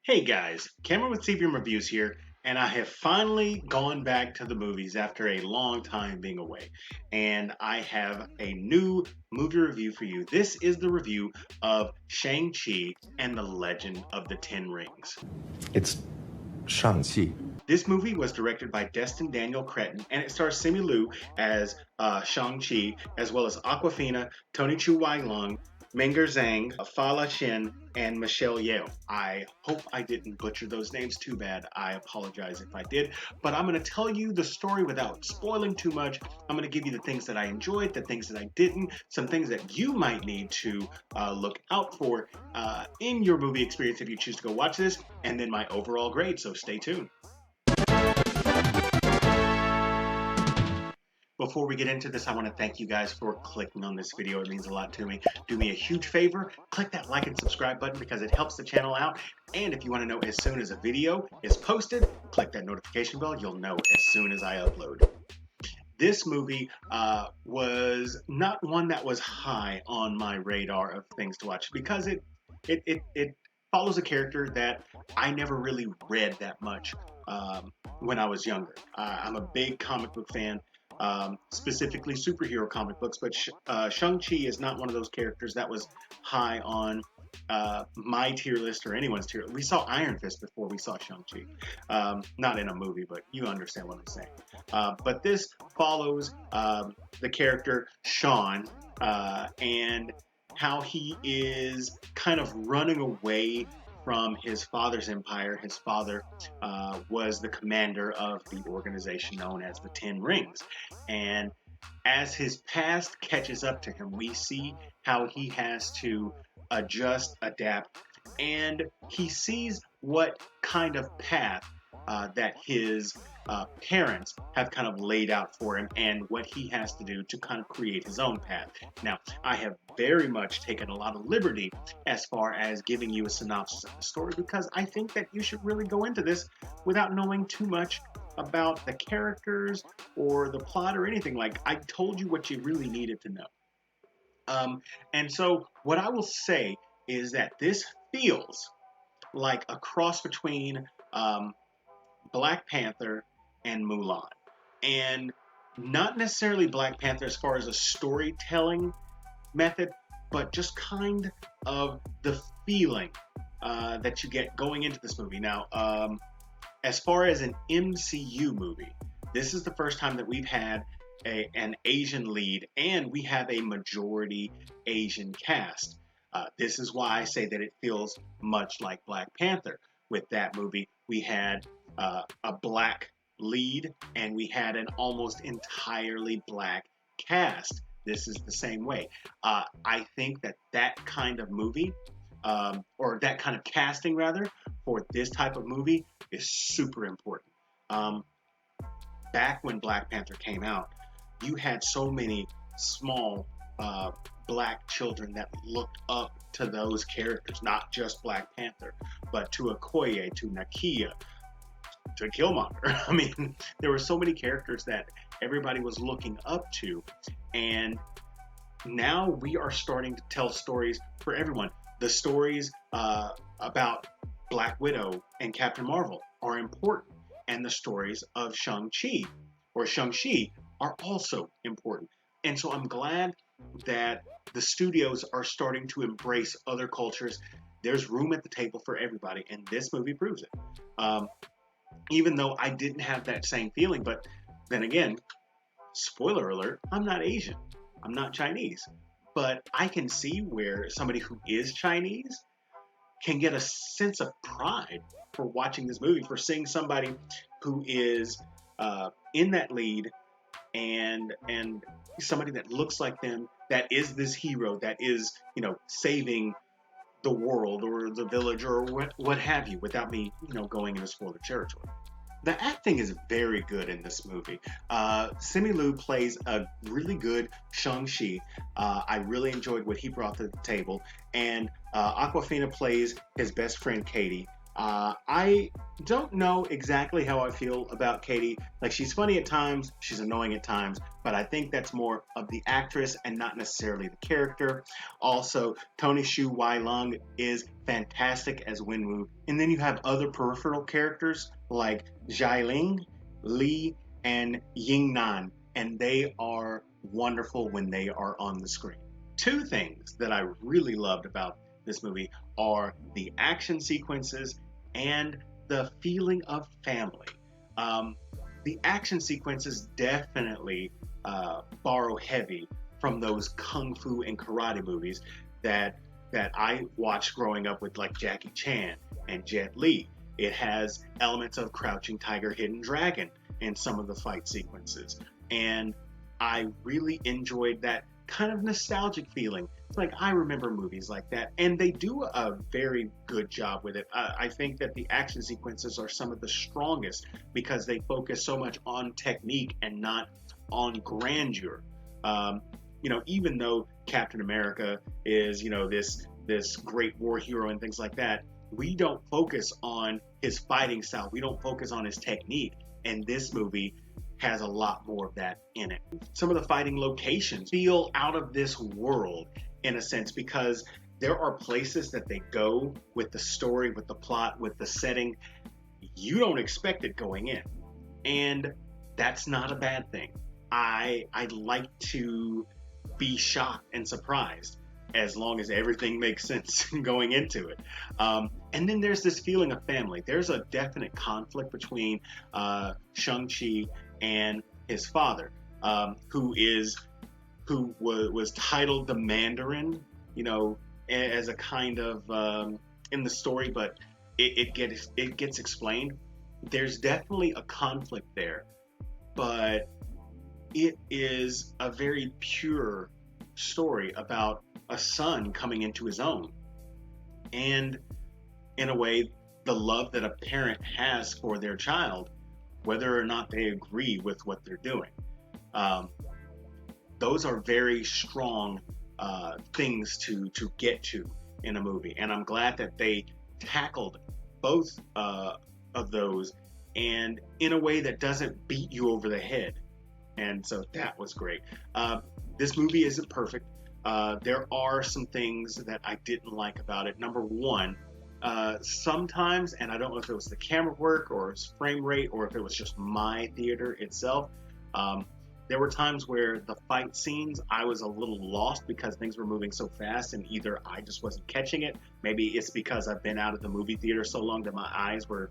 Hey guys, Cameron with CBM Reviews here, and I have finally gone back to the movies after a long time being away. And I have a new movie review for you. This is the review of Shang-Chi and the Legend of the Ten Rings. It's Shang-Chi. This movie was directed by Destin Daniel Cretton, and it stars Simu Liu as Shang-Chi, as well as Aquafina, Tony Chu Wai-Lung, Menger Zhang, Fala Shin, and Michelle Yeoh. I hope I didn't butcher those names too bad. I apologize if I did. But I'm going to tell you the story without spoiling too much. I'm going to give you the things that I enjoyed, the things that I didn't, some things that you might need to look out for in your movie experience if you choose to go watch this, and then my overall grade. So stay tuned. Before we get into this, I want to thank you guys for clicking on this video. It means a lot to me. Do me a huge favor, click that like and subscribe button because it helps the channel out. And if you want to know as soon as a video is posted, click that notification bell. You'll know as soon as I upload. This movie was not one that was high on my radar of things to watch because it follows a character that I never really read that much when I was younger. I'm a big comic book fan, specifically superhero comic books, but Shang-Chi is not one of those characters that was high on my tier list or anyone's tier. We saw Iron Fist before we saw Shang-Chi. Not in a movie, but you understand what I'm saying. But this follows the character Sean and how he is kind of running away from his father's empire. His father was the commander of the organization known as the Ten Rings. And as his past catches up to him, we see how he has to adjust, adapt, and he sees what kind of path that his parents have kind of laid out for him and what he has to do to kind of create his own path. Now, I have very much taken a lot of liberty as far as giving you a synopsis of the story because I think that you should really go into this without knowing too much about the characters or the plot or anything. Like, I told you what you really needed to know. And so what I will say is that this feels like a cross between Black Panther and Mulan. And not necessarily Black Panther as far as a storytelling method, but just kind of the feeling that you get going into this movie. Now, as far as an MCU movie, this is the first time that we've had an Asian lead and we have a majority Asian cast. This is why I say that it feels much like Black Panther. With that movie, we had a black lead and we had an almost entirely black cast. This is the same way. I think that that kind of movie, or that kind of casting rather, for this type of movie is super important. Back when Black Panther came out, you had so many small black children that looked up to those characters, not just Black Panther, but to Okoye, to Nakia, to Killmonger. I mean, there were so many characters that everybody was looking up to, and now we are starting to tell stories for everyone. The stories about Black Widow and Captain Marvel are important, and the stories of Shang-Chi or Shang-Chi are also important. And so I'm glad that the studios are starting to embrace other cultures. There's room at the table for everybody, and this movie proves it. Even though I didn't have that same feeling, but then again, spoiler alert, I'm not Asian. I'm not Chinese. But I can see where somebody who is Chinese can get a sense of pride for watching this movie, for seeing somebody who is in that lead and somebody that looks like them, that is this hero, that is, saving the world or the village or what have you, without me, going into spoiler territory. The acting is very good in this movie. Simu Liu plays a really good Shang-Chi. I really enjoyed what he brought to the table. And Aquafina plays his best friend, Katie. I don't know exactly how I feel about Katie. Like, she's funny at times, she's annoying at times, but I think that's more of the actress and not necessarily the character. Also, Tony Shu Wai Lung is fantastic as Wenwu. And then you have other peripheral characters like Jai Ling, Lee, and Ying Nan, and they are wonderful when they are on the screen. Two things that I really loved about this movie are the action sequences and the feeling of family. Um, the action sequences definitely borrow heavy from those kung fu and karate movies that I watched growing up with, like Jackie Chan and Jet Li. It has elements of Crouching Tiger, Hidden Dragon in some of the fight sequences, and I really enjoyed that kind of nostalgic feeling. It's like, I remember movies like that, and they do a very good job with it. I think that the action sequences are some of the strongest because they focus so much on technique and not on grandeur. Um, Even though Captain America is, this great war hero and things like that, we don't focus on his fighting style. We don't focus on his technique. And this movie has a lot more of that in it. Some of the fighting locations feel out of this world in a sense because there are places that they go with the story, with the plot, with the setting. You don't expect it going in. And that's not a bad thing. I like to be shocked and surprised as long as everything makes sense going into it. And then there's this feeling of family. There's a definite conflict between Shang-Chi and his father, who was titled the Mandarin, as a kind of in the story, but it gets explained. There's definitely a conflict there, but it is a very pure story about a son coming into his own, and in a way, the love that a parent has for their child, whether or not they agree with what they're doing. Um, those are very strong things to get to in a movie, and I'm glad that they tackled both of those, and in a way that doesn't beat you over the head. And so that was great. This movie isn't perfect. There are some things that I didn't like about it. Number one, sometimes, and I don't know if it was the camera work or frame rate or if it was just my theater itself, there were times where the fight scenes, I was a little lost because things were moving so fast and either I just wasn't catching it. Maybe it's because I've been out of the movie theater so long that my eyes were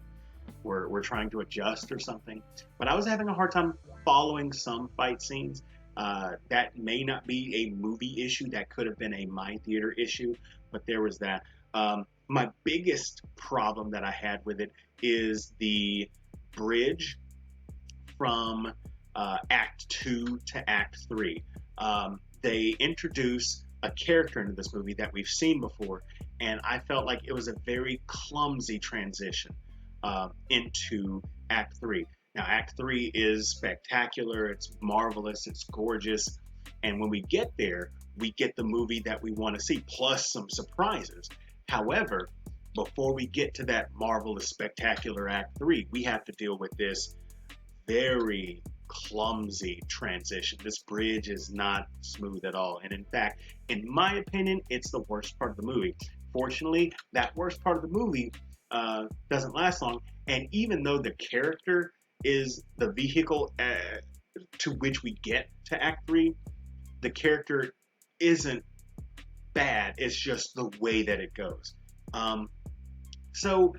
trying to adjust or something. But I was having a hard time following some fight scenes. That may not be a movie issue. That could have been a my theater issue, but there was that. My biggest problem that I had with it is the bridge from Act 2 to Act 3. They introduce a character into this movie that we've seen before, and I felt like it was a very clumsy transition into Act 3. Now, Act 3 is spectacular, it's marvelous, it's gorgeous, and when we get there, we get the movie that we want to see, plus some surprises. However, before we get to that marvelous, spectacular Act 3, we have to deal with this very clumsy transition. This bridge is not smooth at all. And in fact, in my opinion, it's the worst part of the movie. Fortunately, that worst part of the movie doesn't last long. And even though the character is the vehicle to which we get to Act 3, the character isn't bad. It's just the way that it goes. So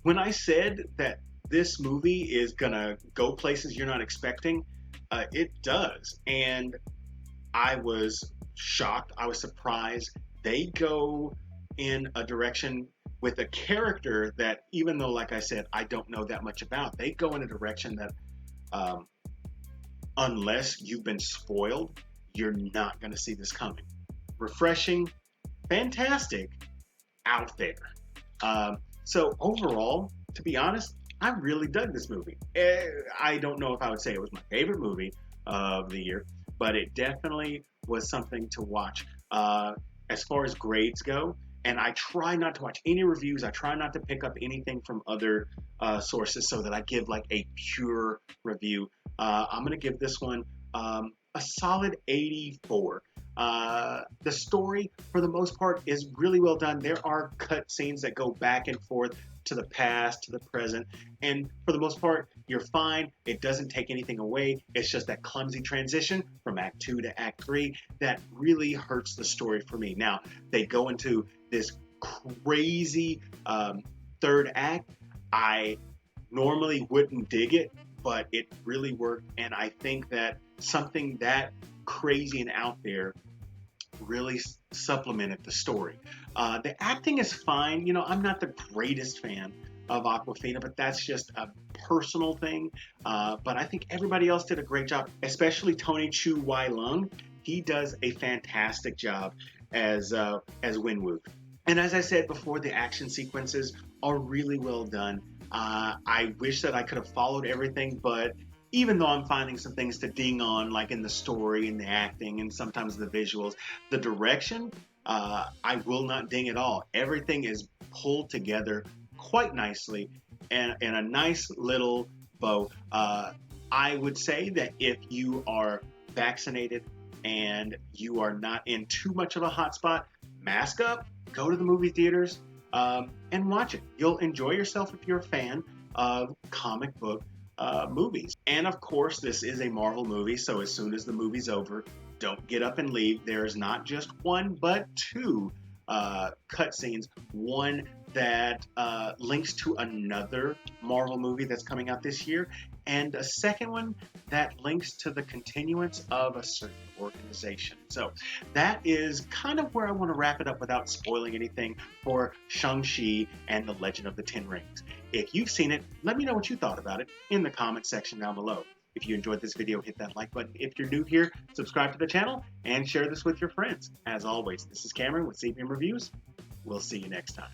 when I said that this movie is gonna go places you're not expecting, it does. And I was shocked. I was surprised. They go in a direction with a character that, even though, like I said, I don't know that much about, they go in a direction that, unless you've been spoiled, you're not going to see this coming. Refreshing, fantastic, out there. So overall, to be honest, I really dug this movie. I don't know if I would say it was my favorite movie of the year, but it definitely was something to watch. As far as grades go, and I try not to watch any reviews. I try not to pick up anything from other sources so that I give like a pure review. I'm gonna give this one a solid 84. The story, for the most part, is really well done. There are cut scenes that go back and forth to the past, to the present, and for the most part, you're fine. It doesn't take anything away. It's just that clumsy transition from Act 2 to Act 3 that really hurts the story for me. Now, they go into this crazy third act. I normally wouldn't dig it, but it really worked, and I think that something that crazy and out there really supplemented the story. The acting is fine. You know, I'm not the greatest fan of Aquafina, but that's just a personal thing. But I think everybody else did a great job, especially Tony Chu Wai Lung. He does a fantastic job as Winwoo. And as I said before, the action sequences are really well done. I wish that I could have followed everything, but even though I'm finding some things to ding on, like in the story and the acting and sometimes the visuals, the direction, I will not ding at all. Everything is pulled together quite nicely and a nice little bow. I would say that if you are vaccinated and you are not in too much of a hot spot, mask up, go to the movie theaters, and watch it. You'll enjoy yourself if you're a fan of comic book movies. And of course, this is a Marvel movie, so as soon as the movie's over, don't get up and leave. There's not just one, but two cutscenes. One that links to another Marvel movie that's coming out this year, and a second one that links to the continuance of a certain organization. So that is kind of where I want to wrap it up without spoiling anything for Shang-Chi and the Legend of the Ten Rings. If you've seen it, let me know what you thought about it in the comment section down below. If you enjoyed this video, hit that like button. If you're new here, subscribe to the channel and share this with your friends. As always, this is Cameron with CBM Reviews. We'll see you next time.